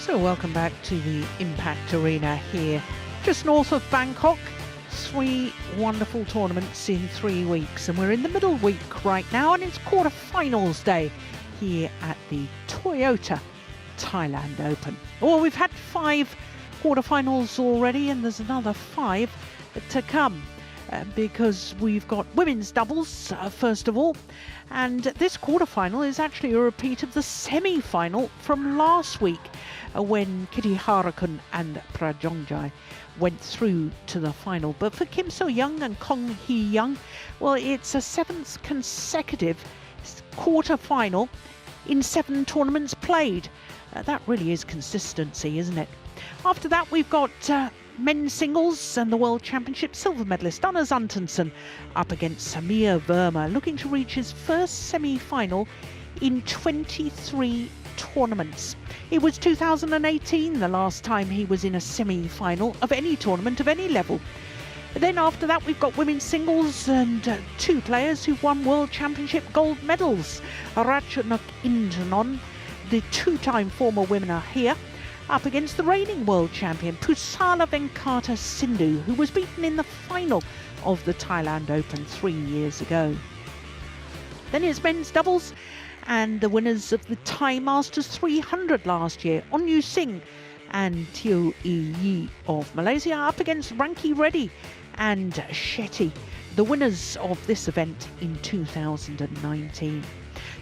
So welcome back to the Impact Arena here, just north of Bangkok. 3 wonderful tournaments in 3 weeks, and we're in the middle week right now, and it's quarterfinals day here at the Toyota Thailand Open. Well, we've had 5 quarterfinals already, and there's another 5 to come. Because we've got women's doubles first of all, and this quarterfinal is actually a repeat of the semi-final from last week when Kititharakul and Prajongjai went through to the final. But for Kim So-young and Kong Hee-young, well, it's a 7th consecutive quarterfinal in 7 tournaments played. That really is consistency, isn't it? After that, we've got men's singles and the World Championship silver medalist Anders Antonsen up against Samir Verma, looking to reach his first semi-final in 23 tournaments. It was 2018 the last time he was in a semi-final of any tournament of any level. Then after that, we've got women's singles and 2 players who've won World Championship gold medals. Ratchanok Intanon, the 2-time former winner here, up against the reigning world champion Pusala Venkata Sindhu, who was beaten in the final of the Thailand Open 3 years ago. Then it's men's doubles, and the winners of the Thai Masters 300 last year, Onyu Singh and Teo Yi of Malaysia, up against Ranki Reddy and Shetty, the winners of this event in 2019.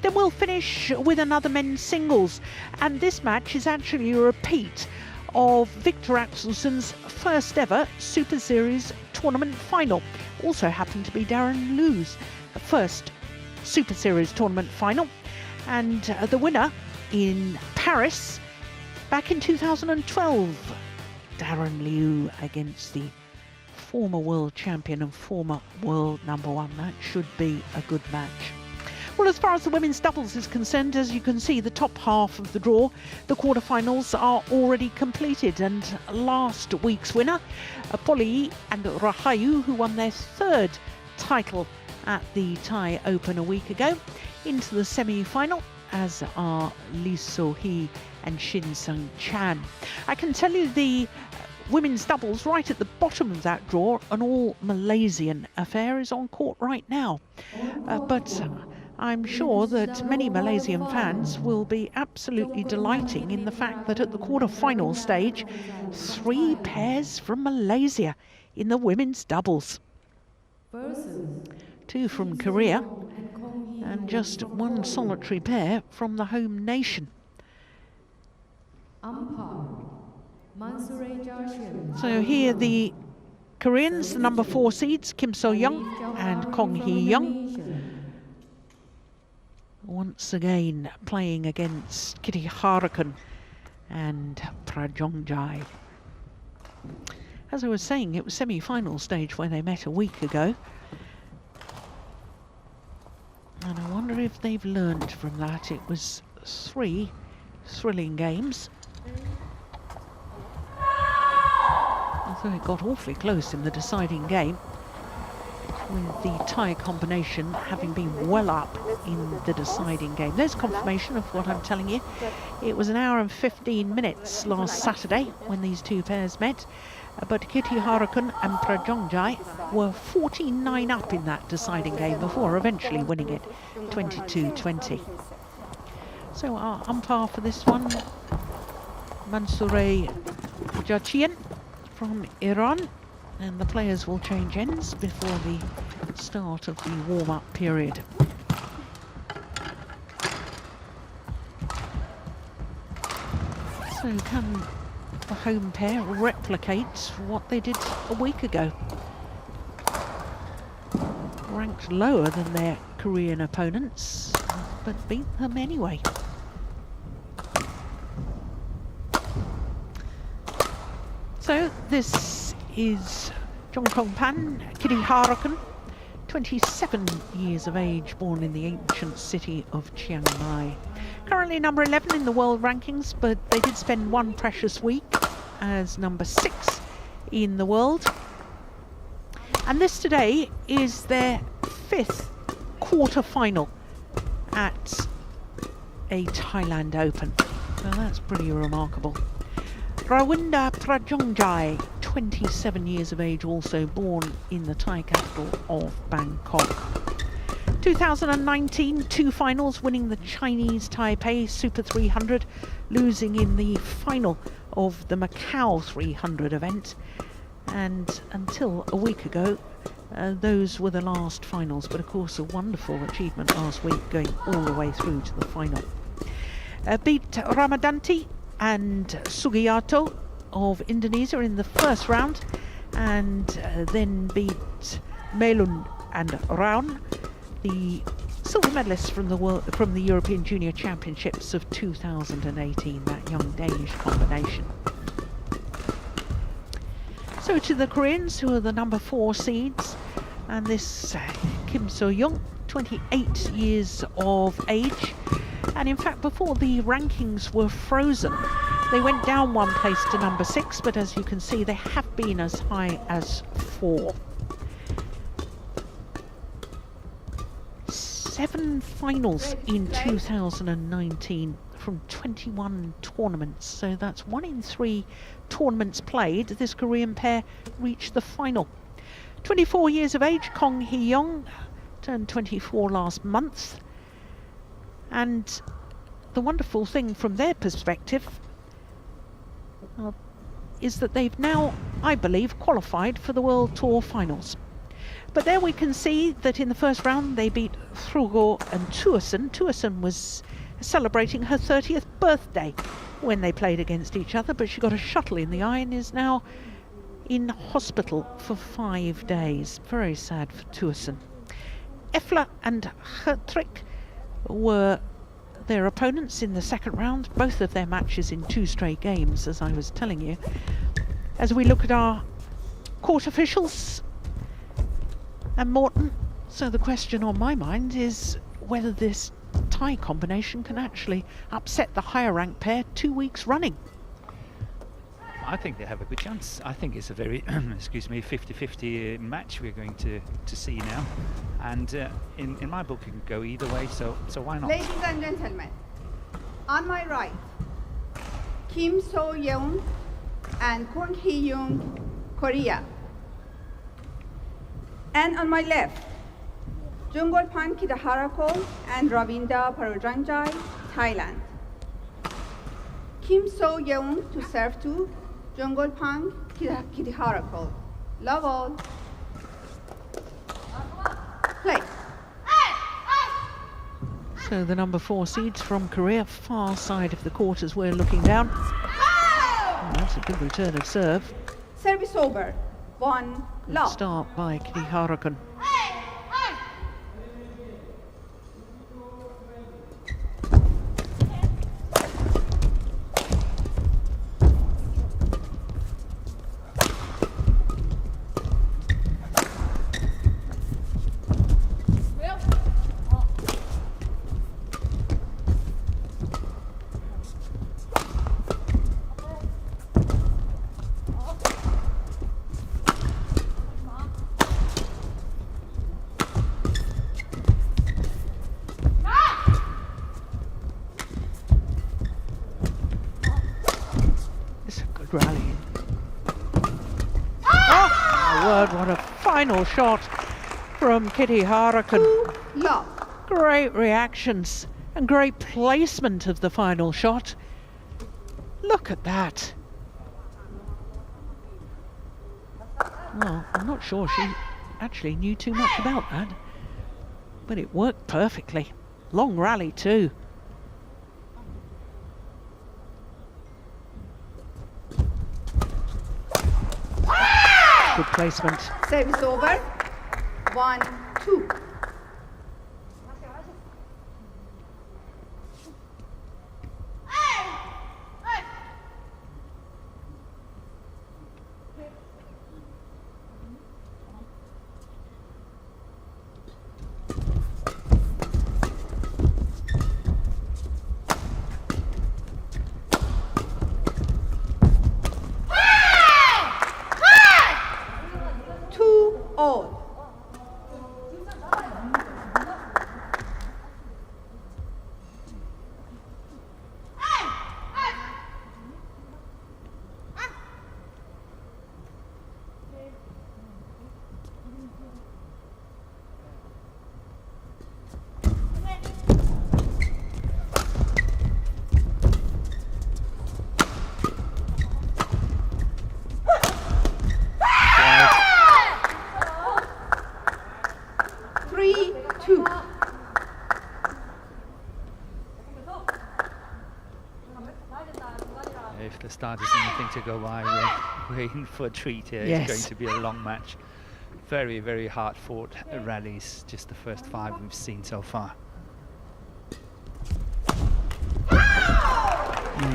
Then we'll finish with another men's singles, and this match is actually a repeat of Victor Axelsen's first ever Super Series tournament final. Also happened to be Darren Liu's first Super Series tournament final, and the winner in Paris back in 2012, Darren Liu against the former world champion and former world #1. That should be a good match. Well, as far as the women's doubles is concerned, as you can see, the top half of the draw, the quarterfinals are already completed, and last week's winner, Polly and Rahayu, who won their 3rd title at the Thai Open a week ago, into the semi-final, as are Lee So-hee and Shin Sung-chan. I can tell you the women's doubles right at the bottom of that draw, an all-Malaysian affair, is on court right now. But I'm sure that many Malaysian fans will be absolutely delighting in the fact that at the quarter-final stage, 3 pairs from Malaysia in the women's doubles. 2 from Korea and just 1 solitary pair from the home nation. So here the Koreans, the number 4 seeds, Kim So-young and Kong Hee-young, once again playing against Kititharakul and Prajongjai. As I was saying, it was semi-final stage where they met a week ago, and I wonder if they've learned from that. It was 3 thrilling games, although it got awfully close in the deciding game, with the Thai combination having been well up in the deciding game. There's confirmation of what I'm telling you. It was 1 hour and 15 minutes last Saturday when these 2 pairs met, but Kititharakul and Prajongjai were 14-9 up in that deciding game before eventually winning it 22-20. So our umpire for this one, Mansoure Jachian from Iran, and the players will change ends before the start of the warm-up period. So can the home pair replicate what they did a week ago? Ranked lower than their Korean opponents, but beat them anyway. So this is Jongkongpan Kititharakul, 27 years of age, born in the ancient city of Chiang Mai. Currently number 11 in the world rankings, but they did spend 1 precious week as number 6 in the world. And this today is their 5th quarter-final at a Thailand Open. So that's pretty remarkable. Rawinda Prajongjai, 27 years of age, also born in the Thai capital of Bangkok. 2019, 2 finals, winning the Chinese Taipei Super 300, losing in the final of the Macau 300 event. And until a week ago, those were the last finals, but of course a wonderful achievement last week, going all the way through to the final. Beat Ramadanti and Sugiarto of Indonesia in the first round, and then beat Melun and Raun, the silver medalists from the European Junior Championships of 2018, that young Danish combination. So to the Koreans, who are the number 4 seeds, and this Kim So-young, 28 years of age, and in fact before the rankings were frozen, they went down 1 place to number 6, but as you can see they have been as high as 4. 7 finals in 2019 from 21 tournaments, so that's 1 in 3 tournaments played. This Korean pair reached the final. 24 years of age, Kong Hee-young, turned 24 last month, and the wonderful thing from their perspective is that they've now, I believe, qualified for the World Tour finals. But there we can see that in the first round they beat Frugo and Tuason. Tuason was celebrating her 30th birthday when they played against each other, but she got a shuttle in the eye and is now in hospital for 5 days. Very sad for Tuason. Efla and Hertrick were their opponents in the second round, both of their matches in 2 straight games, as I was telling you. As we look at our court officials and Morton, so the question on my mind is whether this Thai combination can actually upset the higher ranked pair 2 weeks running. I think they have a good chance. I think it's a very, excuse me, 50-50 match we're going to see now. And in my book, it can go either way, so why not? Ladies and gentlemen, on my right, Kim So-young and Kwon Hee-young, Korea. And on my left, Jungolpan Kititharakul and Rawinda Prajongjai, Thailand. Kim So-young to serve to Jungolpan Kititharakul. Love all. Play. So the number 4 seeds from Korea, far side of the court as we're looking down. Oh, that's a good return of serve. Service over. 1 love. Start by Kititharakul. Rally. Oh my word, what a final shot from Kititharakul. Great reactions and great placement of the final shot. Look at that. Well, I'm not sure she actually knew too much about that, but it worked perfectly. Long rally too. Good placement. Service over. 1-2. All. 2. If the start is anything to go by, we're in for a treat here. Yes. It's going to be a long match. Very, very hard fought rallies, just the first 5 we've seen so far.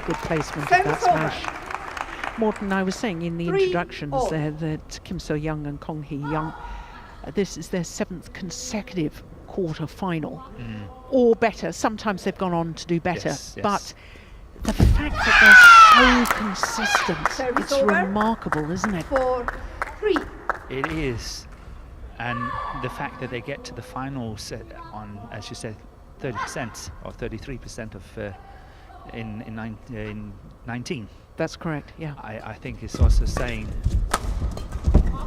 Good placement of Service that over. smash. Morton, I was saying in the 3 introductions all. there that Kim So-young and Kong Hee-young, this is their 7th consecutive quarter-final, or better. Sometimes they've gone on to do better, Yes, yes. but the fact that they're so consistent, Service it's over. remarkable, isn't it? 4-3. It is, and the fact that they get to the finals on, as you said, 30% or 33% of in 19. That's correct, yeah. I think it's also saying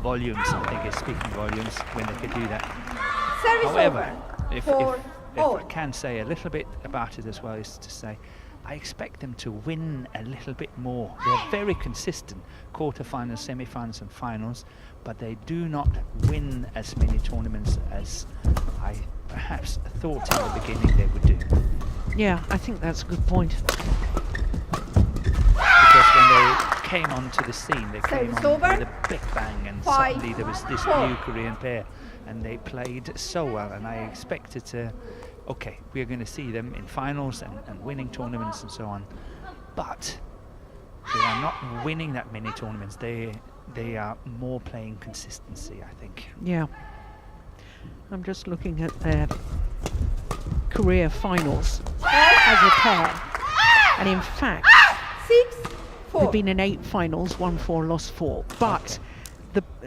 volumes. I think it's speaking volumes when they could do that. Service However, over. if 4 all. I can say a little bit about it as well, is to say I expect them to win a little bit more. They're very consistent, quarterfinals, semi-finals and finals, but they do not win as many tournaments as I perhaps thought in the beginning they would do. Yeah, I think that's a good point. Because when they came onto the scene, they came Service on over. with a big bang, and 5, suddenly there was this 4. new Korean pair, and they played so well, and I expected to, okay, we're going to see them in finals and winning tournaments and so on, but they are not winning that many tournaments. They are more playing consistency, I think. Yeah. I'm just looking at their career finals as a pair, and in fact 6-4. they've been in 8 finals, won 4, lost 4. But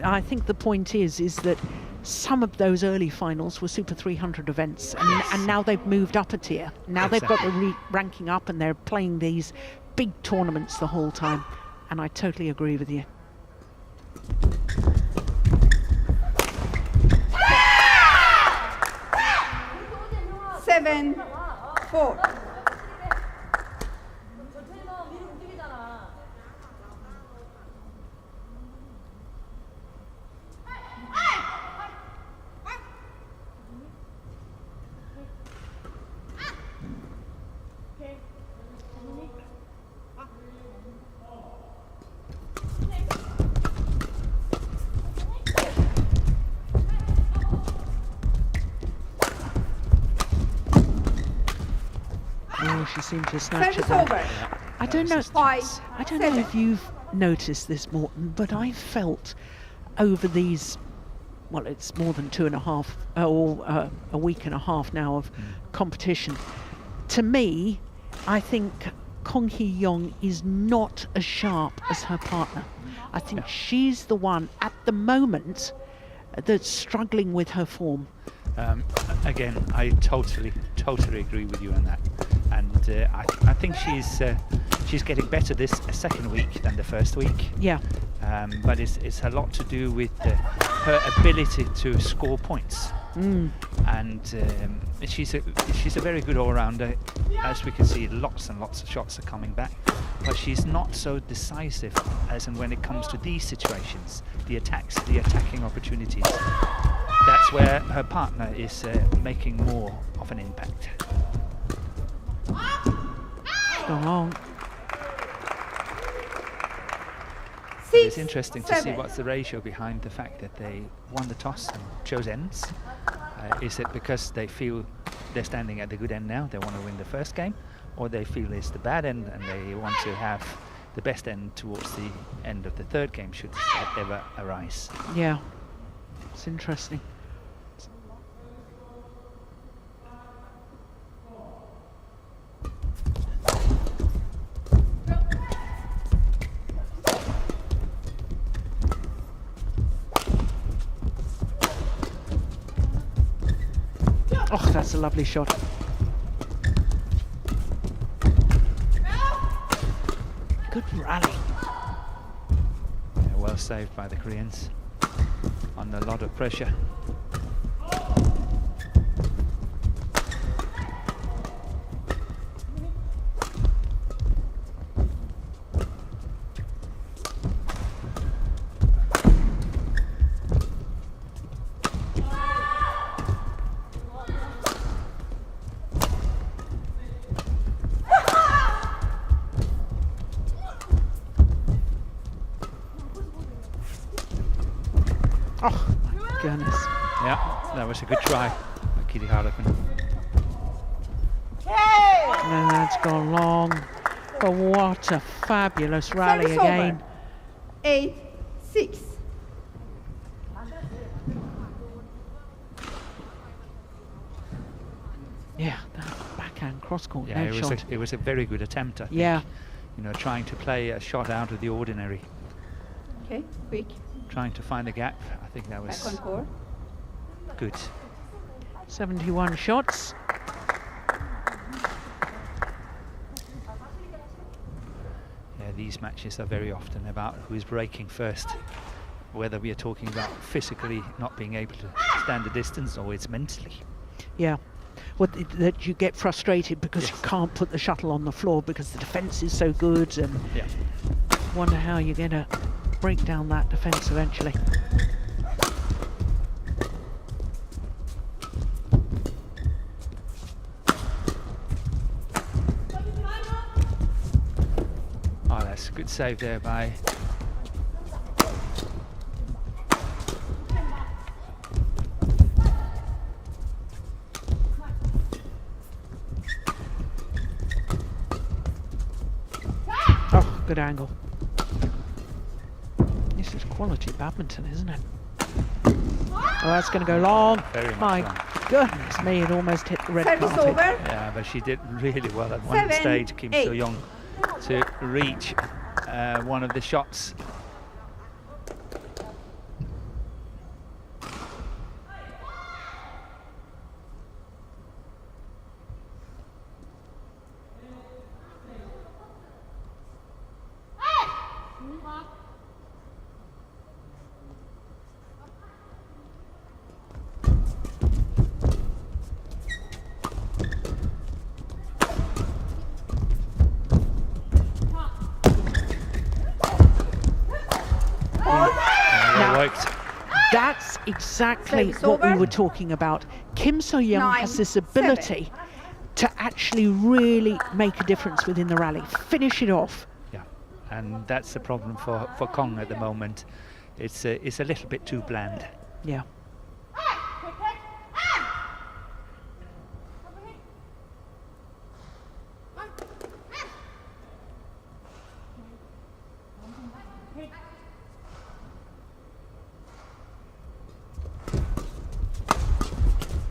I think the point is that some of those early finals were Super 300 events, and now they've moved up a tier. Now they've got the ranking up, and they're playing these big tournaments the whole time. And I totally agree with you. Seven, 4. Oh, she seemed to snatch Service it back. over. I don't know. 5, I don't know 7. if you've noticed this, Morton, but I felt over these, well, it's more than 2.5 or a week and a half now of competition. To me, I think Kong Hee-young is not as sharp as her partner. I think she's the one at the moment that's struggling with her form. Again, I totally agree with you on that, and I think she's getting better this second week than the first week. Yeah. But it's a lot to do with her ability to score points, and she's a very good all-rounder. As we can see, lots and lots of shots are coming back, but she's not so decisive as in when it comes to these situations, the attacking opportunities. That's where her partner is making more of an impact. Go on. It's interesting to see what's the ratio behind the fact that they won the toss and chose ends. Is it because they feel they're standing at the good end now, they want to win the first game, or they feel it's the bad end and they want to have the best end towards the end of the third game should that ever arise? Yeah. It's interesting. Oh, that's a lovely shot. Good rally. Yeah, well saved by the Koreans. Under a lot of pressure. That was a good try by Kititharakul. And that's gone long. But what a fabulous rally Service again. over. 8-6. Yeah, that backhand cross-court Yeah, net shot. it was a very good attempt, I think. Yeah. You know, trying to play a shot out of the ordinary. Okay, quick. Trying to find the gap. I think that Back was on court. good. 71 shots. Yeah, these matches are very often about who is breaking first. Whether we are talking about physically not being able to stand the distance or it's mentally. Yeah. Well, that you get frustrated because Yes. you can't put the shuttle on the floor because the defence is so good, and Yeah. wonder how you're going to break down that defence eventually. Oh, that's a good save there by Oh, good angle. This is quality badminton, isn't it? Oh, that's going to go long. Very much My long. goodness me, it almost hit the red Service carpet. over. Yeah, but she did really well at one 7, stage, Kim 8. So-young, to reach one of the shots. Well worked. That's exactly Service what we over. were talking about. Kim So-young 9, has this 7. ability to actually really make a difference within the rally, finish it off. Yeah, and that's the problem for Kong at the moment. It's a little bit too bland. Yeah.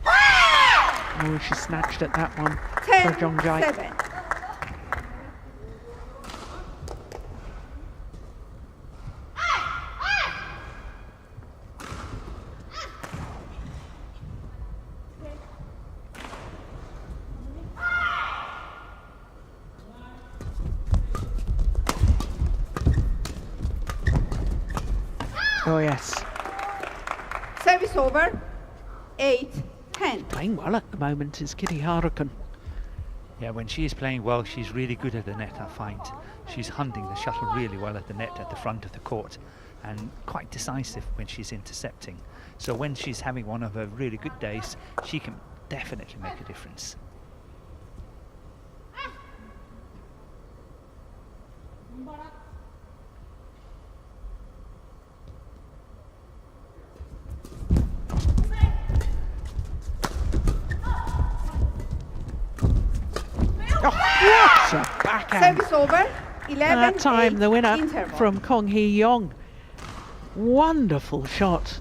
Oh, she snatched at that one. 10-7. 7. Oh yes, Service over. 8-10. playing well at the moment is Kititharakul. Yeah, when she is playing well, she's really good at the net, I find. She's hunting the shuttle really well at the net at the front of the court and quite decisive when she's intercepting. So when she's having one of her really good days, she can definitely make a difference. Oh, what a backhand! Service over. 11-8. And that time the winner interval. from Kong Hee-yong. Wonderful shot.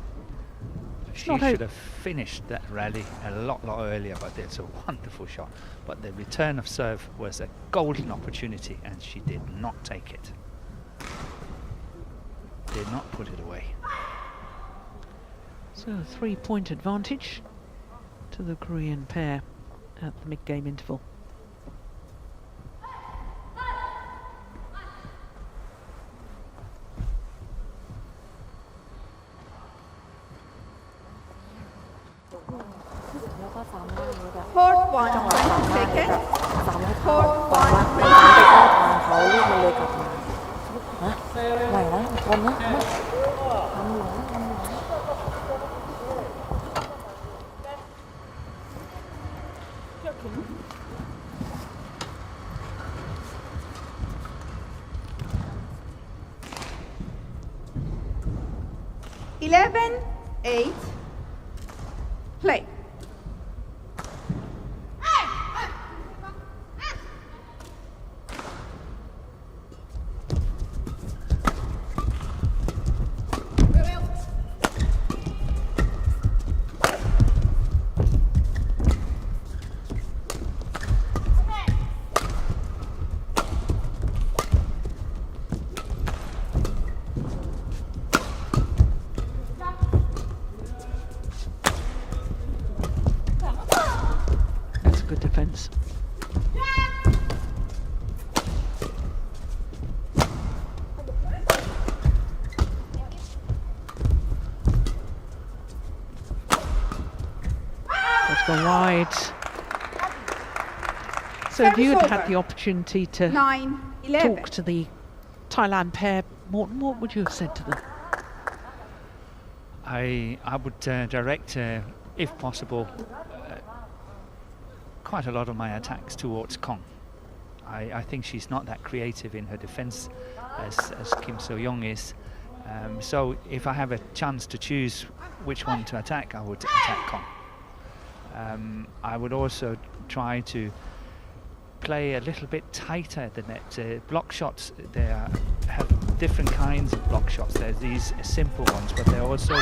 She not should a- have finished that rally a lot earlier, but it's a wonderful shot. But the return of serve was a golden opportunity and she did not take it. Did not put it away. So a 3-point advantage to the Korean pair at the mid-game interval. Court 1, 20 seconds. Court 1, 20 ไป seconds. เข้าทางเขาลูกมันเลยกลับมาฮะไหวนะวันนี้ทำอยู่นะทำอยู่นะ 11-8. Play. That's a good defence. Let's go wide. So if Service you had over. had the opportunity to 9-11. talk to the Thailand pair, Morten, what would you have said to them? I would direct, if possible, quite a lot of my attacks towards Kong. I think she's not that creative in her defence as Kim So-young is. So if I have a chance to choose which one to attack, I would attack Kong. I would also try to play a little bit tighter at the net. Block shots, have different kinds of block shots. There's these simple ones, but there are also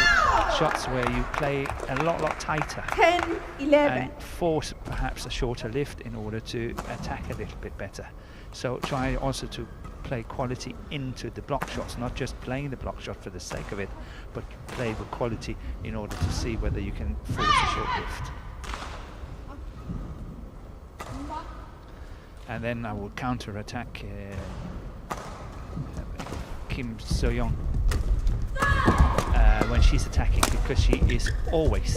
shots where you play a lot tighter 10-11. and force perhaps a shorter lift in order to attack a little bit better. So try also to play quality into the block shots, not just playing the block shot for the sake of it, but play with quality in order to see whether you can force a short lift. And then I will counter-attack Kim So-young when she's attacking, because she is always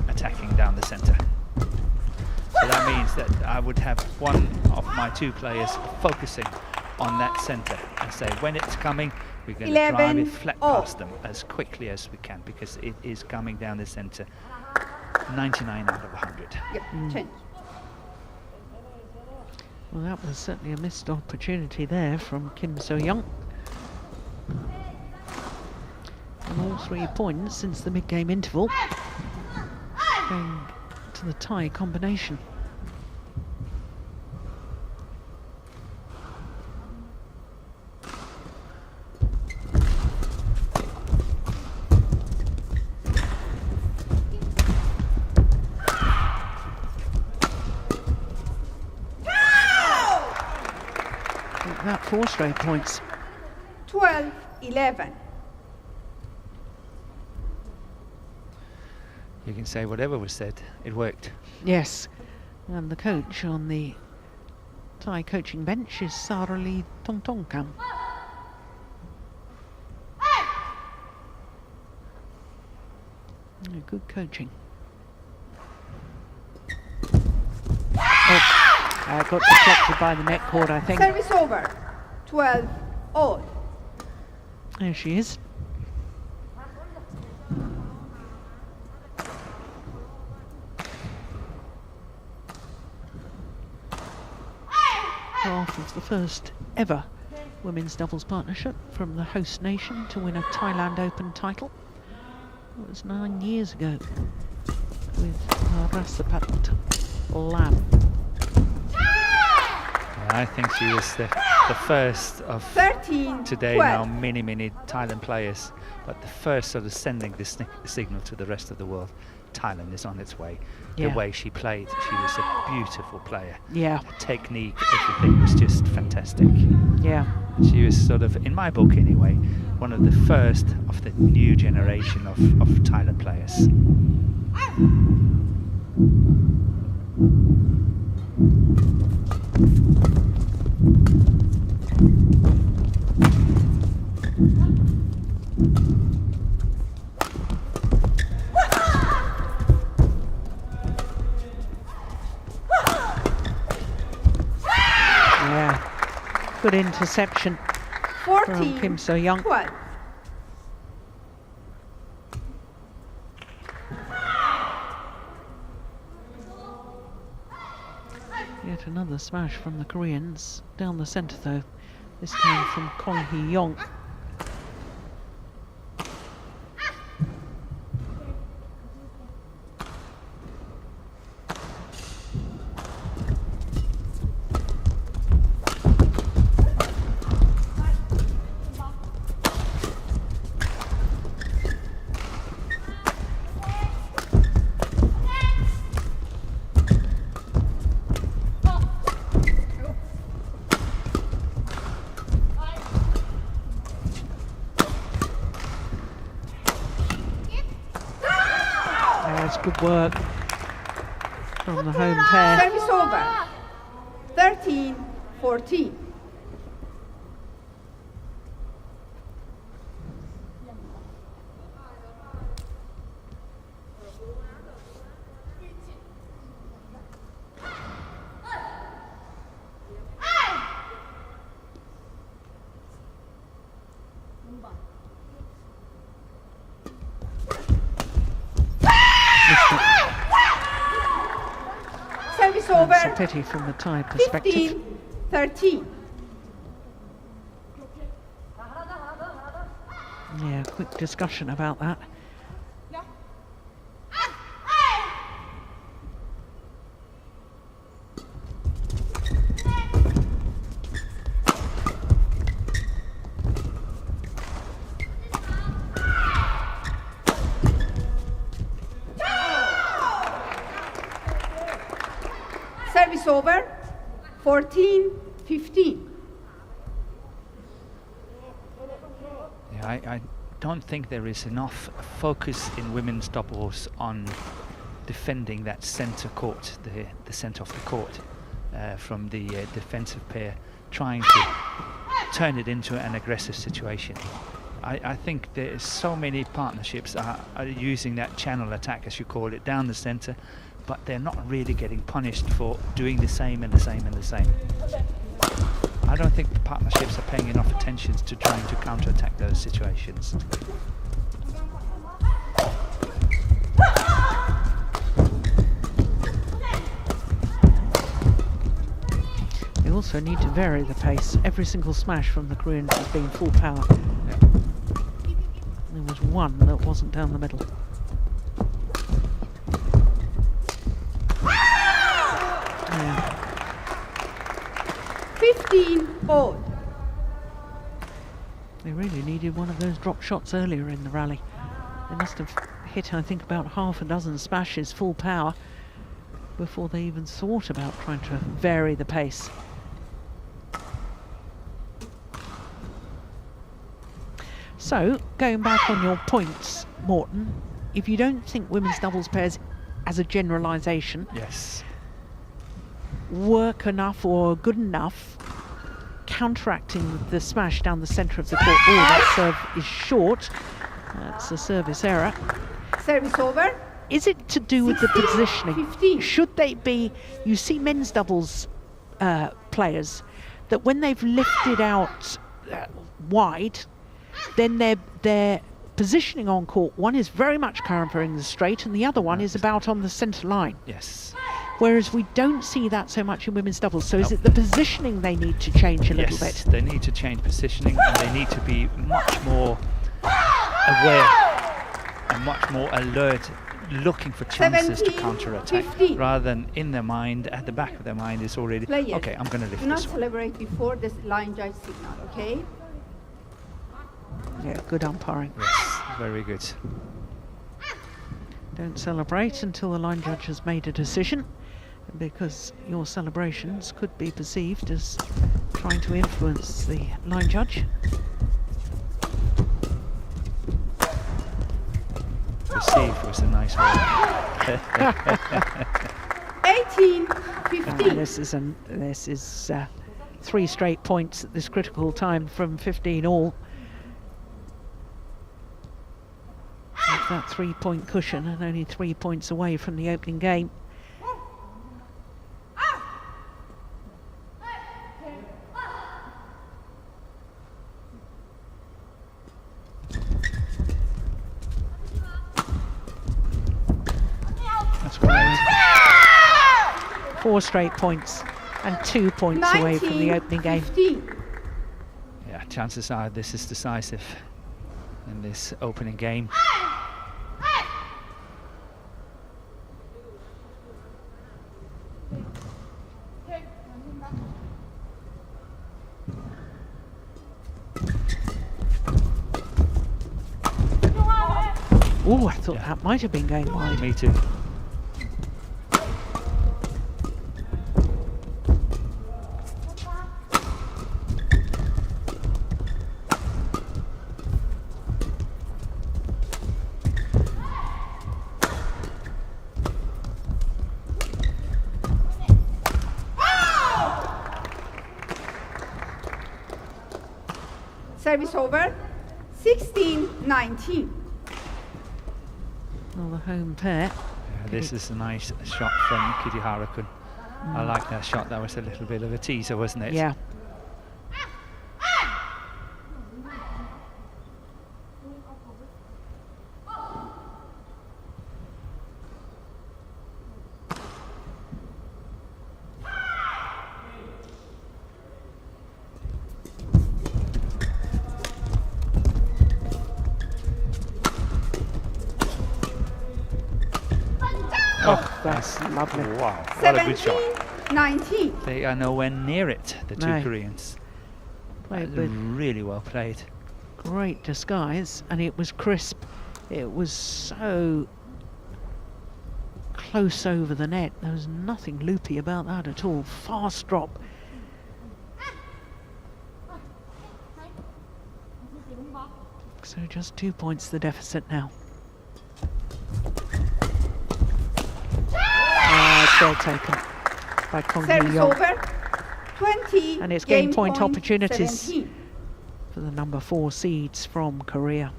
attacking down the center. So that means that I would have one of my two players focusing on that center and say, when it's coming, we're going to drive it flat past them as quickly as we can, because it is coming down the center 99 out of 100. Yep, change. Well, that was certainly a missed opportunity there from Kim So-young. And all 3 points since the mid-game interval going to the Thai combination. About 4 straight points. 12-11. You can say whatever was said, it worked. Yes, and the coach on the Thai coaching bench is Sarali Tongtongkam. Good coaching. Oh, got deflected by the net cord, I think. Service over. 12-all. There she is. Half of the first ever women's doubles partnership from the host nation to win a Thailand Open title. It was 9 years ago with Rasapat Lam. I think she was the first of 13-12. today now many Thailand players, but the first sort of sending this signal to the rest of the world. Thailand is on its way. Yeah. The way she played, she was a beautiful player. Yeah, The technique, everything was just fantastic. yeah. She was sort of, in my book anyway, one of the first of the new generation of Thailand players. Yeah, good interception from Kim So-young. 14-12. Yet another smash from the Koreans down the centre though, this time from Kong Hee-yong. That's good work from the home pair. Service over. 13-14. Service over. It's a pity from the Thai perspective. 15-13. Yeah, quick discussion about that. Service over. 14-15. Yeah, I don't think there is enough focus in women's doubles on defending that centre court, the centre of the court, from the defensive pair, trying to turn it into an aggressive situation. I think there's so many partnerships are using that channel attack, as you call it, down the centre, but they're not really getting punished for doing the same and the same and the same. I don't think the partnerships are paying enough attention to trying to counter-attack those situations. They also need to vary the pace. Every single smash from the Koreans has been full power. Yeah. There was one that wasn't down the middle. Yeah. 15 all. They really needed one of those drop shots earlier in the rally. They must have hit, I think, about half a dozen smashes full power before they even thought about trying to vary the pace. So, going back on your points, Morten, if you don't think women's doubles pairs as a generalisation Yes. work enough or good enough counteracting the smash down the centre of the court, oh, that serve is short. That's a service error. Service over. Is it to do with the 16, positioning? 15. Should they be, you see men's doubles players, that when they've lifted out wide, then their positioning on court, one is very much covering the straight and the other one is about on the centre line. Yes. Whereas we don't see that so much in women's doubles. So is it the positioning they need to change a little bit? They need to change positioning, and they need to be much more aware and much more alert, looking for chances to 17, counter-attack, 15. rather than in their mind, at the back of their mind is already, Players, okay, I'm going to lift do not this one. celebrate before this line judge signal, okay? Yeah, good umpiring. Yes, very good. Don't celebrate until the line judge has made a decision, because your celebrations could be perceived as trying to influence the line judge. Perceive was a nice word. 18-15. This is 3 straight points at this critical time from 15 all. With that 3-point cushion and only 3 points away from the opening game. That's great. 4 straight points and 2 points away from the opening game. 15. Yeah, chances are this is decisive in this opening game. Oh, I thought that might have been going wide. Me too. Service over. 16-19. Well, the home pair. This is a nice shot from Kititharakul. I like that shot. That was a little bit of a teaser, wasn't it? Yeah. Oh, that's lovely. Wow, what a good shot. 17-19. They are nowhere near it, the two No. Koreans. Played That was with really well played. great disguise, and it was crisp. It was so close over the net. There was nothing loopy about that at all. Fast drop. So just 2 points the deficit now. Well taken by Kong Service Hee-young. over. 20. And it's game point point opportunities 17. for the number 4 seeds from Korea.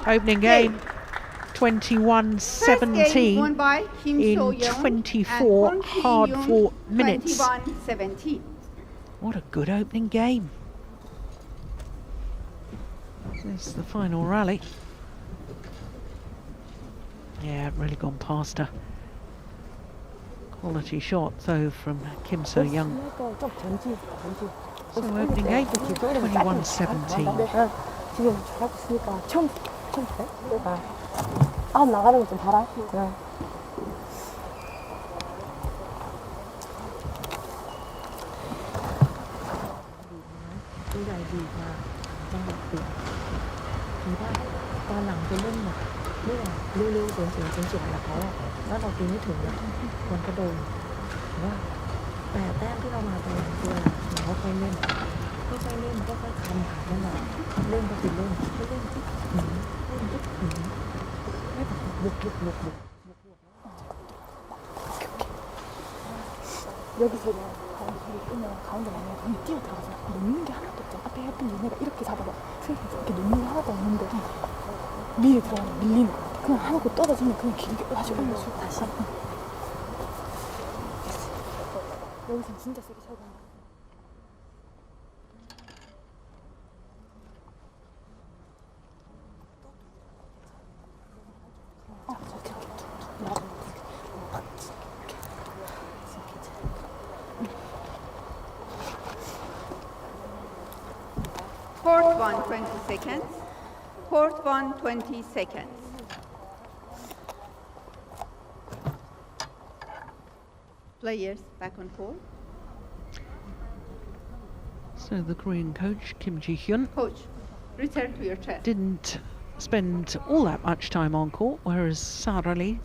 Opening game, First game 21-17 won by Kim in So-young 24 and Kwon hard-fought Hee-young, minutes. 21-17. What a good opening game. This is the final rally. Yeah, really gone past her. Quality shot though from Kim So-young. So opening game, 21-17. 내가 지금 잘하고 있으니까 처음 돼? 내가 나가는 거 좀 봐라. 네.ตัวใหญ่ดีมาจังหวะเปลี่ยนทีว่าตอนหลังไปเล่นแบบเร็วๆสวนๆกับเขาอะแล้วเราตีไม่ถึงอะมันก็โดนว่าแต่แต้มที่เรามาตอนหลังตัวเราค่อยเล่นค่อยๆเล่นค่อยๆทำผ่านนั่นแหละเล่นก็คือเล่นไม่เล่นที่ไม่แบบบุก여기서 가운데 끄면 가운데 만약에 공이 뛰어들어가서 놓는 게 하나도 없잖아. 앞에 했던 얘네가 이렇게 잡아봐. 이렇게 놓는 게 하나도 없는데 미리 들어가면 밀리는 것 같아. 그냥 하고 떨어지면 그냥 길게 다시 올려주고 다시. 여기서 진짜 세게 쳐야 된다. Court 1, 20 seconds. Court 1, 20 seconds. Players back on court. So the Korean coach, Kim Ji-hyun, Coach, return to your chair. didn't spend all that much time on court, whereas Sara Lee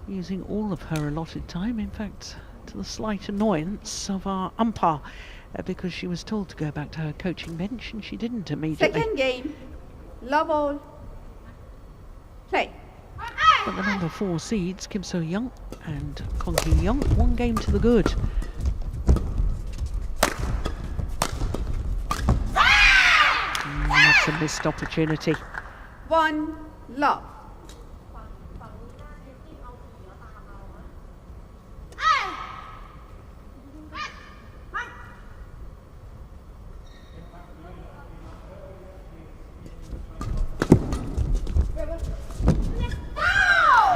using all of her allotted time, in fact, to the slight annoyance of our umpire, because she was told to go back to her coaching bench and she didn't immediately. Second game, love all. Play. But the number 4 seeds, Kim So-young and Kwon Hee-young, 1 game to the good. That's a missed opportunity. 1, love.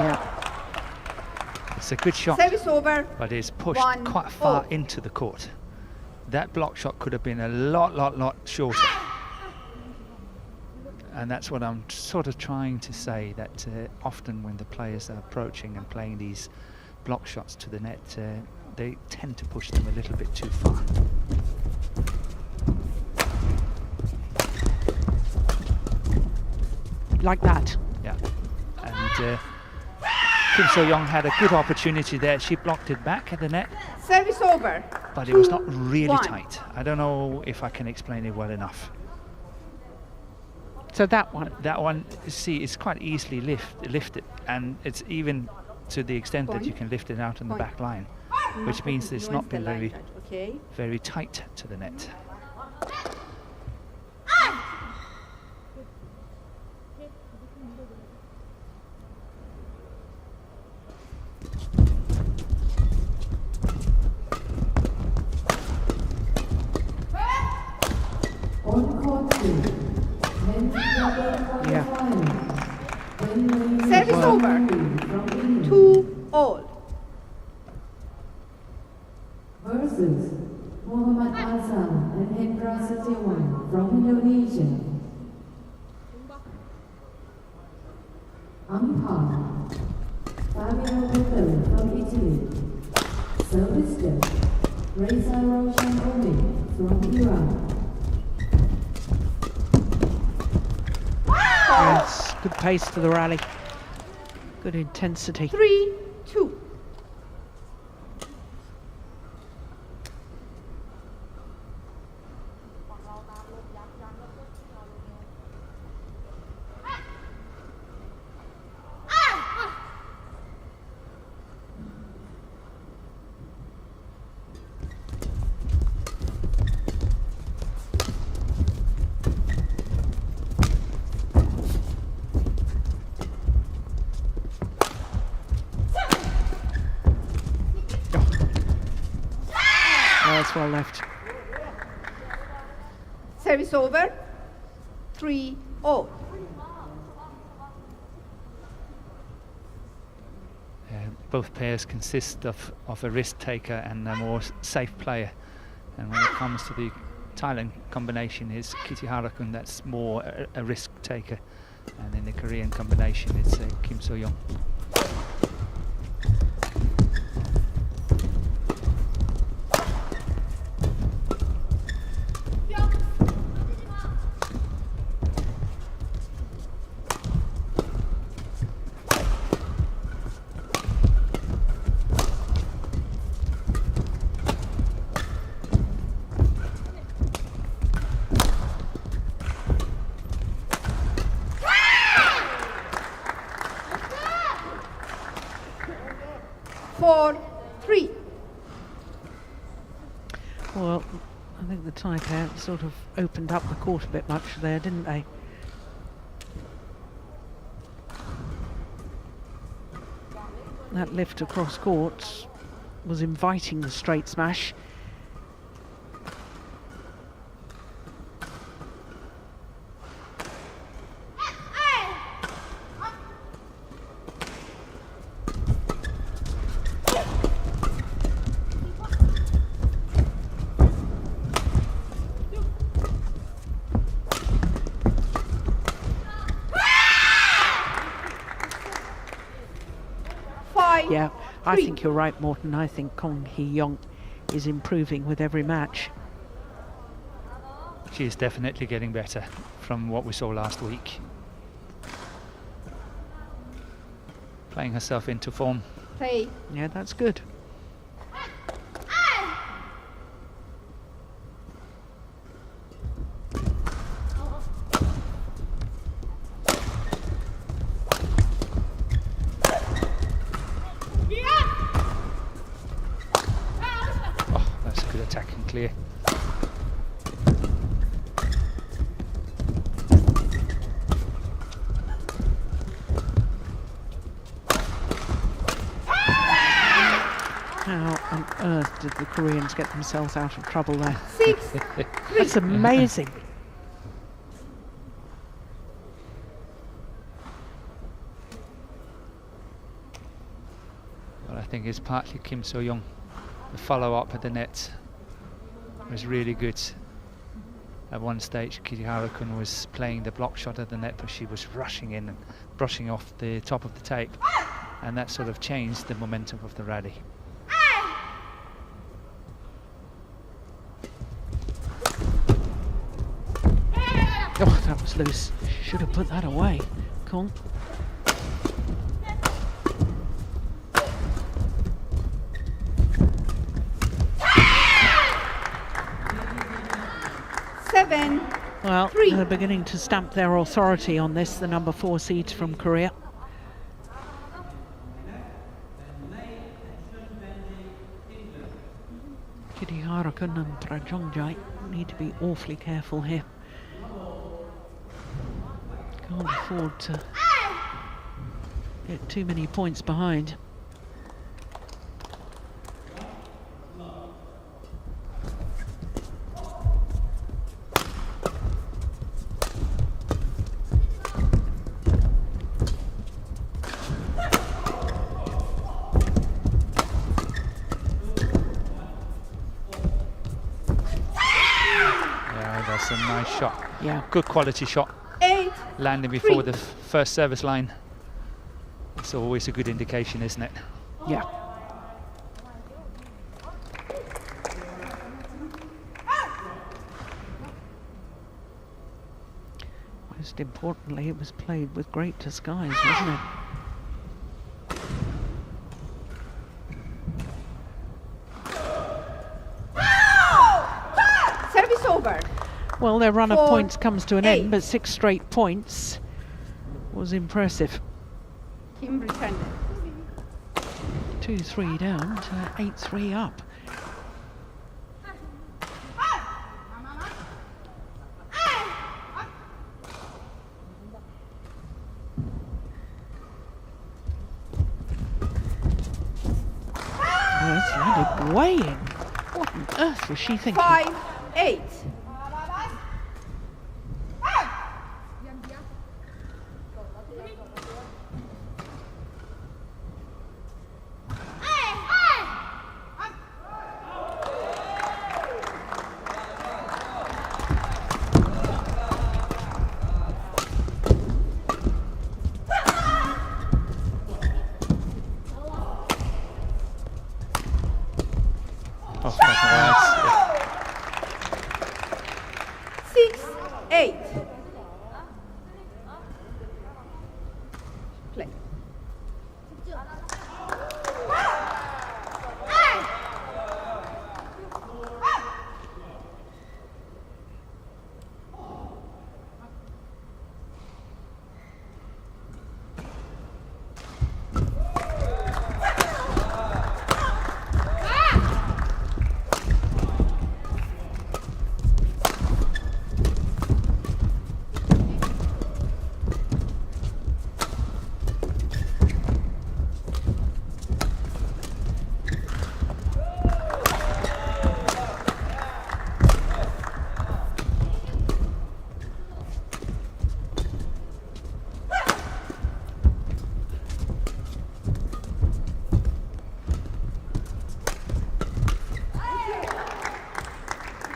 Yeah, It's a good shot, Service over. but it's pushed 1-0. quite far into the court. That block shot could have been a lot shorter. And that's what I'm sort of trying to say, that often when the players are approaching and playing these block shots to the net, they tend to push them a little bit too far. like that. Yeah, and Kim So-young had a good opportunity there. She blocked it back at the net, Service over. but it was not really 2-1. tight. I don't know if I can explain it well enough. So that one. That one, see, it's quite easily lifted, and it's even to the extent that you can lift it out on the back line, which means it's not been very tight to the net. Yeah. Service over. 2-all. Versus Muhammad Azam and Hendra Setiawan from Indonesia. Umpire Fabio Vettel from Italy. Service Reza Roshanboni from Iran. Yes, good pace to the rally. Good intensity. 3-2. That's well left. Service over. 3-all. Both pairs consist of a risk taker and a more safe player, and when it comes to the Thailand combination, it's Kititharakul that's more a risk taker, and in the Korean combination it's Kim So-young. Well, I think the Thai pair sort of opened up the court a bit much there, didn't they? That lift across court was inviting the straight smash. Yeah, I think you're right, Morten. I think Kong Hee-young is improving with every match. She is definitely getting better from what we saw last week. Playing herself into form. Play. Yeah, that's good. Attack and clear. How on earth did the Koreans get themselves out of trouble there? 6-3. That's amazing. Well, I think it's partly Kim So-young. The follow-up at the net was really good. At one stage, Kititharakul was playing the block shot at the net, but she was rushing in and brushing off the top of the tape, and that sort of changed the momentum of the rally. Oh, that was loose. Should have put that away. Kong. Well, 3. they're beginning to stamp their authority on this, the number 4 seed from Korea. Kititharakul and Prajongjai need to be awfully careful here. Can't afford to get too many points behind. That's a nice shot. Yeah. Good quality shot. 8. Landing before 3. the first service line. It's always a good indication, isn't it? Yeah. Most importantly, it was played with great disguise, wasn't it? Service over. Well, their run of 4, points comes to an 8. end, but 6 straight points was impressive. Kim returned. 2-3 down to 8-3 up. Oh, it's landed way in. What on earth was she thinking? 5, 8. Oh, that's nice. 6, 8. Play.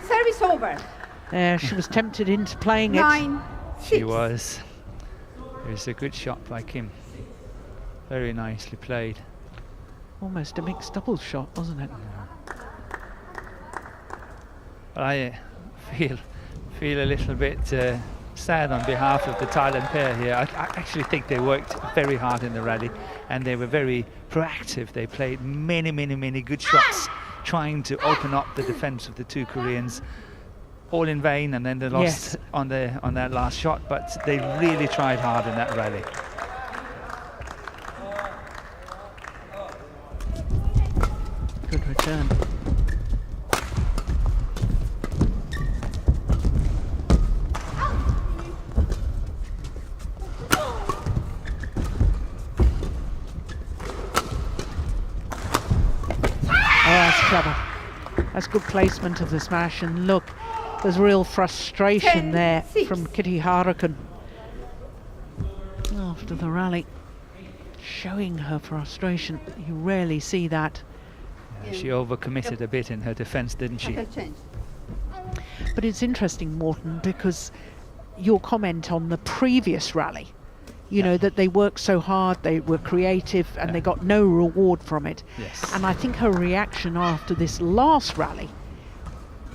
Service over. There, she was tempted into playing it. 9, 6. She was. It was a good shot by Kim. Very nicely played. Almost a mixed doubles shot, wasn't it? I feel a little bit sad on behalf of the Thailand pair here. I actually think they worked very hard in the rally and they were very proactive. They played many good shots trying to open up the defense of the two Koreans, all in vain, and then they lost on that last shot, but they really tried hard in that rally. Good return. Trouble. That's good placement of the smash, and look, there's real frustration 10, there 6. from Kititharakul after the rally, showing her frustration. You rarely see that. Yeah, she overcommitted a bit in her defense, didn't she? Change. But it's interesting, Morten, because your comment on the previous rally, you know, that they worked so hard, they were creative, and they got no reward from it. Yes. And I think her reaction after this last rally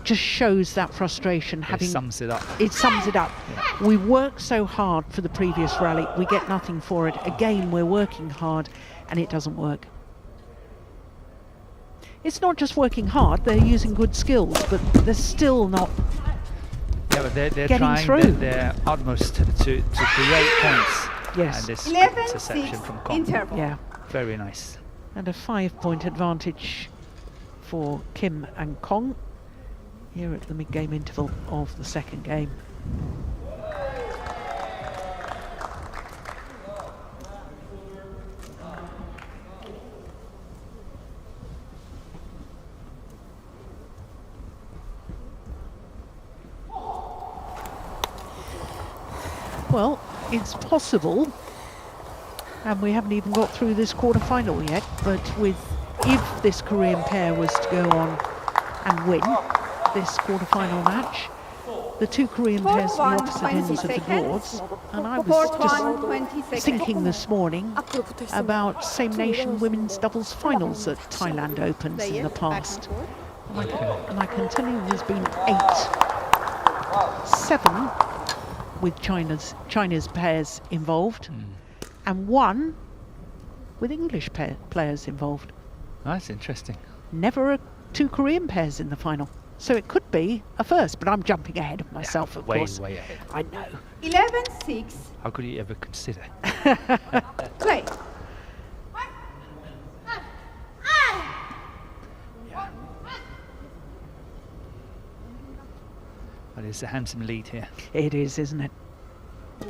just shows that frustration. It sums it up. It sums it up. Yeah. We worked so hard for the previous rally, we get nothing for it. Again, we're working hard, and it doesn't work. It's not just working hard, they're using good skills, but they're still not Yeah, but they're getting trying through. their utmost to create points. Yes. And this 11-6 interception from Kong. interval. Yeah. Very nice. And a 5-point advantage for Kim and Kong here at the mid-game interval of the second game. Well, it's possible, and we haven't even got through this quarter-final yet, but if this Korean pair was to go on and win this quarter-final match, the two Korean pairs at the opposite ends of the boards, and I was Court just 1, 20 seconds. thinking this morning about same-nation women's doubles finals at Thailand Opens in the past. And I can tell you there's been 7 with China's pairs involved, and 1 with English players involved. That's interesting. Never 2 Korean pairs in the final. So it could be a first, but I'm jumping ahead of myself, of course. Way ahead. I know. 11-6. How could you ever consider? Play. But it's a handsome lead here. It is, isn't it?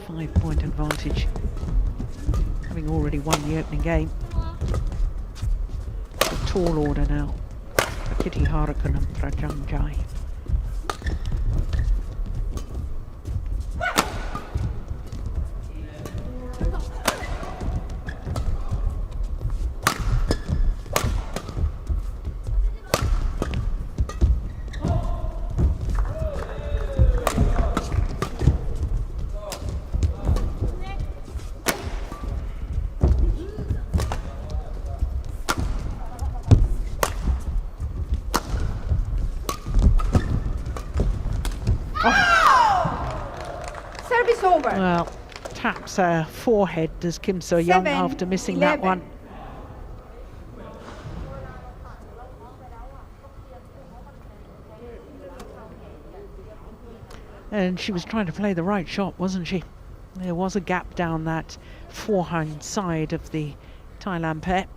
5-point advantage. Having already won the opening game. A tall order now for Kititharakul and Prajongjai. Service over. Well, taps her forehead does Kim So-young 7, after missing that 11. one. And she was trying to play the right shot, wasn't she? There was a gap down that forehand side of the Thailand pair.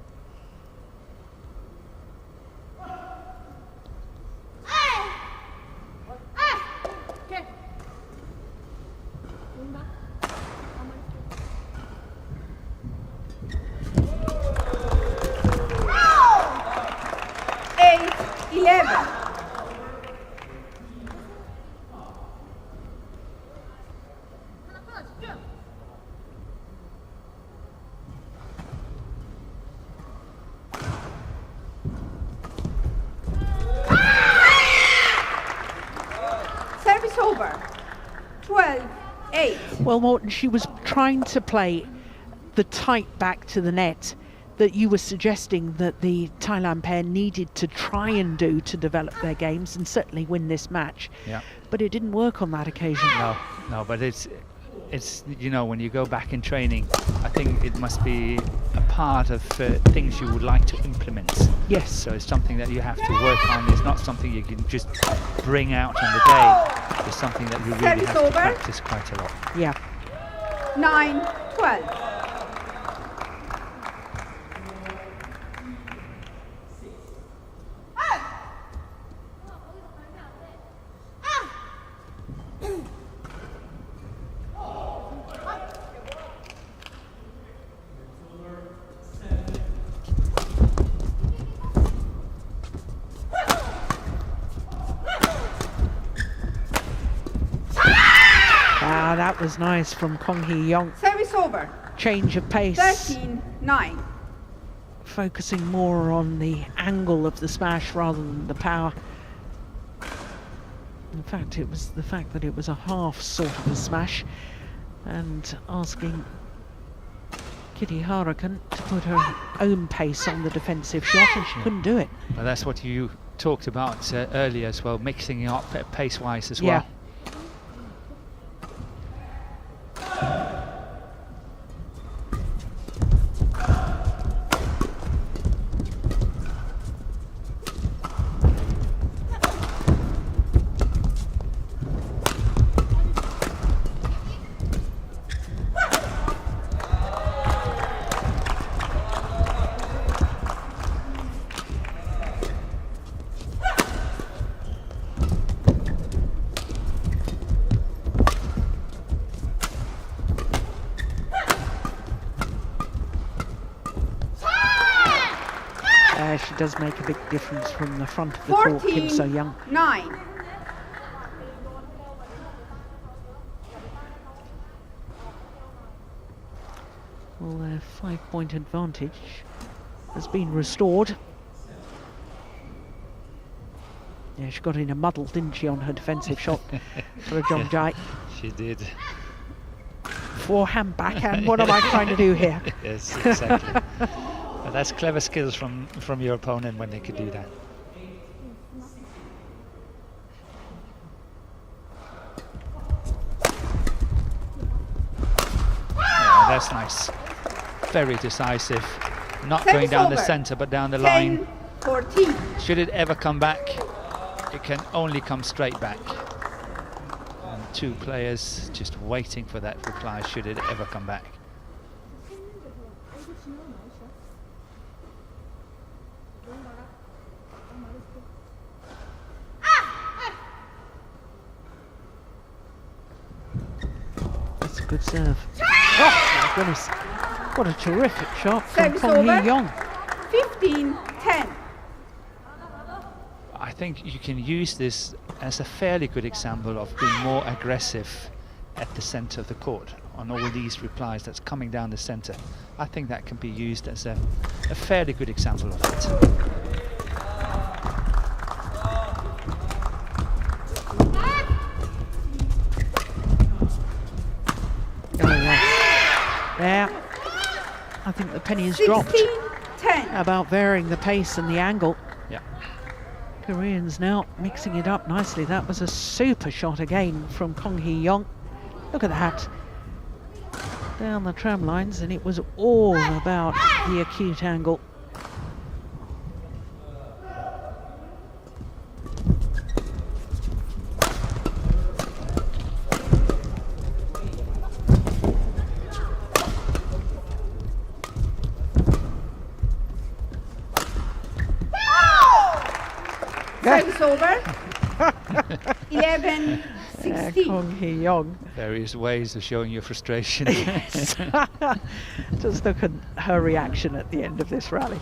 Service over. 12-8. Well, Morten, she was trying to play the tight back to the net that you were suggesting that the Thailand pair needed to try and do to develop their games and certainly win this match. Yeah. But it didn't work on that occasion. No, but it's you know, when you go back in training, I think it must be a part of things you would like to implement. Yes. So it's something that you have to work on. It's not something you can just bring out on the day. It's something that you really Service have to over. practice quite a lot. Yeah. 9-12. Ah, that was nice from Kong Hee-young. Service over. Change of pace. 13-9. Focusing more on the angle of the smash rather than the power. In fact, it was the fact that it was a half sort of a smash, and asking Kititharakul to put her own pace on the defensive shot, and she couldn't do it. Well, that's what you talked about earlier as well, mixing it up pace-wise as Yeah. well. She does make a big difference from the front of the court, Kim 14, So-young. 9. Well, their 5-point advantage has been restored. Yeah, she got in a muddle, didn't she, on her defensive shot for Prajongjai. She did. Forehand, backhand, what am I trying to do here? Yes, exactly. But that's clever skills from your opponent when they could do that. Yeah, that's nice. Very decisive. Not Service going down the over. center, but down the 10, line. 14. Should it ever come back, it can only come straight back. And two players just waiting for that reply, should it ever come back. That's a good serve. Oh my goodness. What a terrific shot from Service Kong over. Hee-young. 15, 10. I think you can use this as a fairly good example of being more aggressive at the center of the court on all these replies that's coming down the center. I think that can be used as a fairly good example of it. Oh yeah. There. I think the penny has 16, dropped 10. about varying the pace and the angle. Yeah. Koreans now mixing it up nicely. That was a super shot again from Kong Hee-young. Look at that. Down the tram lines, and it was all about the acute angle. Service over. 11, 16. Kong Hee-young. Various ways of showing your frustration. Yes. Just look at her reaction at the end of this rally.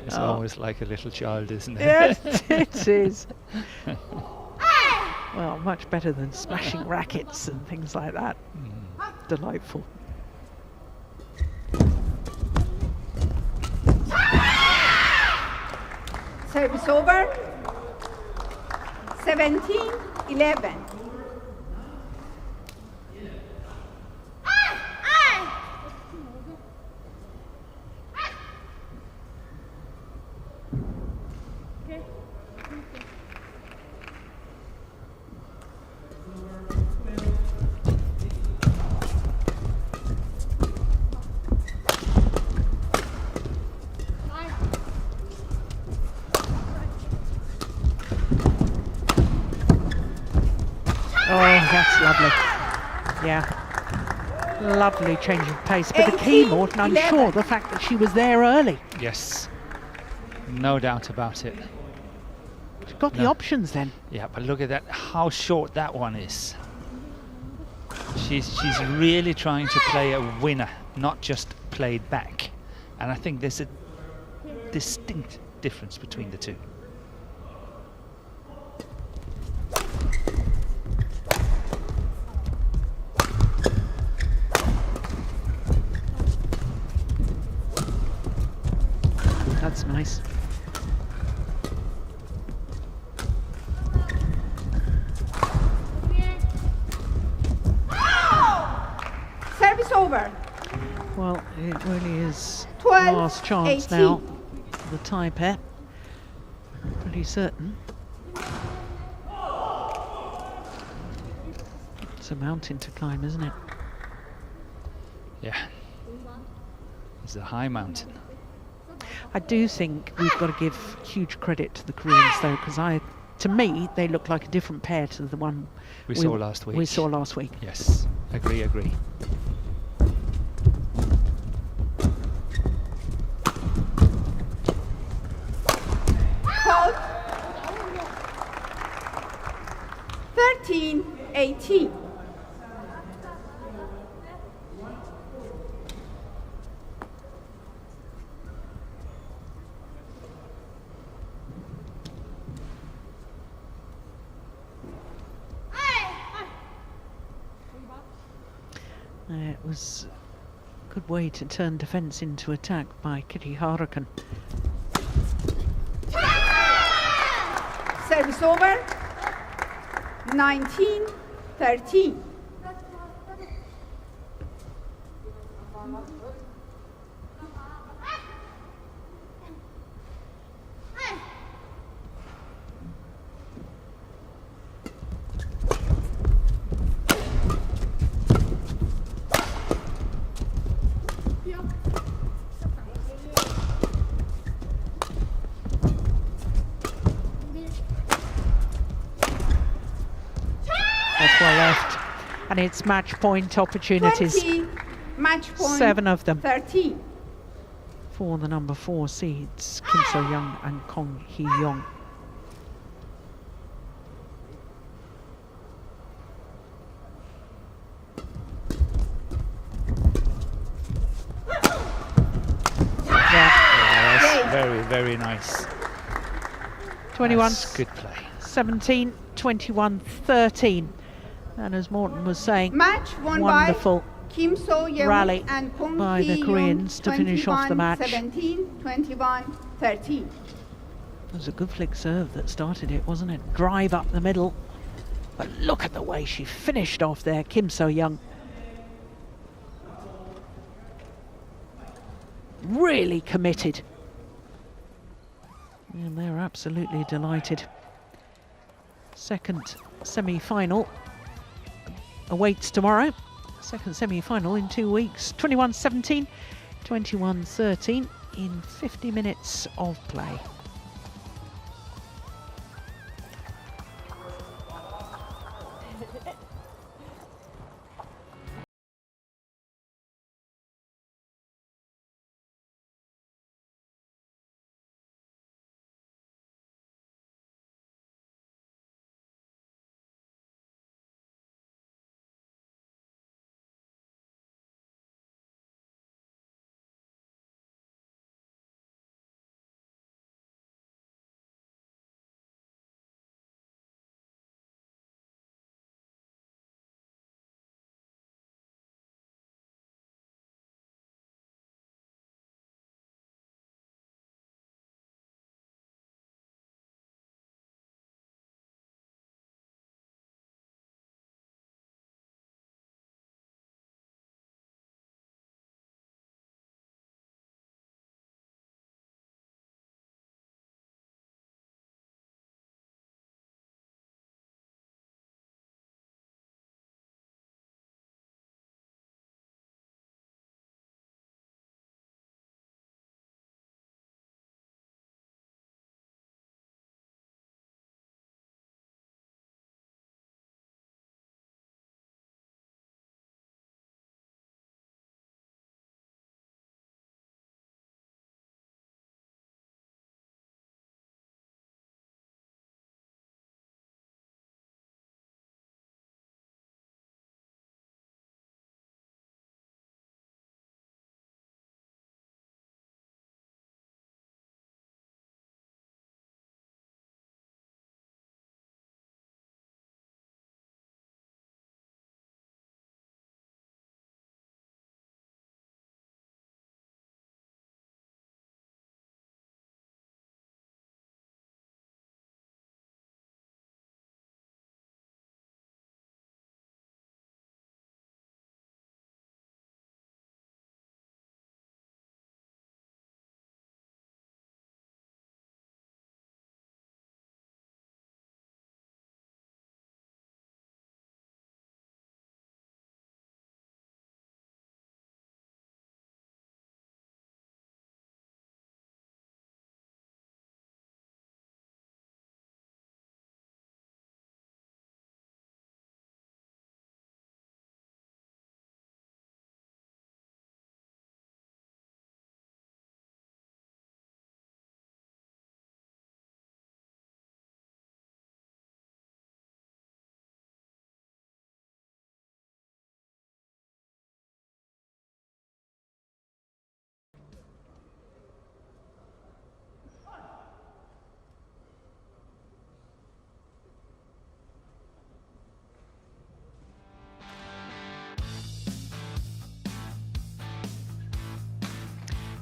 It's almost like a little child, isn't it? Yes, it is. Well, much better than smashing rackets and things like that. Delightful. Service over. 17, 11. Oh, that's lovely. Yeah. Lovely change of pace. But the key, 18, Morten, I'm 11. sure, the fact that she was there early. Yes. No doubt about it. She's got the No. options then. Yeah, but look at that, how short that one is. She's really trying to play a winner, not just played back. And I think there's a distinct difference between the two. That's nice. Service over. Well, it really is 12, last chance 18. now for the Thai pair. Pretty certain. It's a mountain to climb, isn't it? Yeah. It's a high mountain. I do think we've got to give huge credit to the Koreans, though, because to me, they look like a different pair to the one We saw last week. We saw last week. Yes, agree. 13, 18. It was a good way to turn defence into attack by Kititharakul. Service over. 19-13. That's well left. And it's match point opportunities. 20, match point. 7 of them 13. for the number 4 seeds, Kim So-young and Kong Hee-young. Yeah, that's very, very nice. 21, That's good play. 17, 21, 13. And as Morton was saying, match won wonderful by Kim So-young rally and Kong by the Hee-young, Koreans to finish off the match. 17, 21, 13. It was a good flick serve that started it, wasn't it? Drive up the middle. But look at the way she finished off there, Kim So-young. Really committed. And they're absolutely delighted. Second semi-final awaits tomorrow. Second semi-final in 2 weeks. 21-17, 21-13 in 50 minutes of play.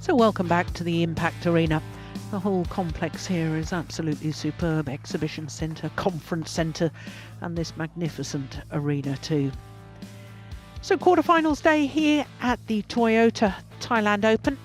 So welcome back to the Impact Arena. The whole complex here is absolutely superb. Exhibition centre, conference centre, and this magnificent arena too. So quarterfinals day here at the Toyota Thailand Open.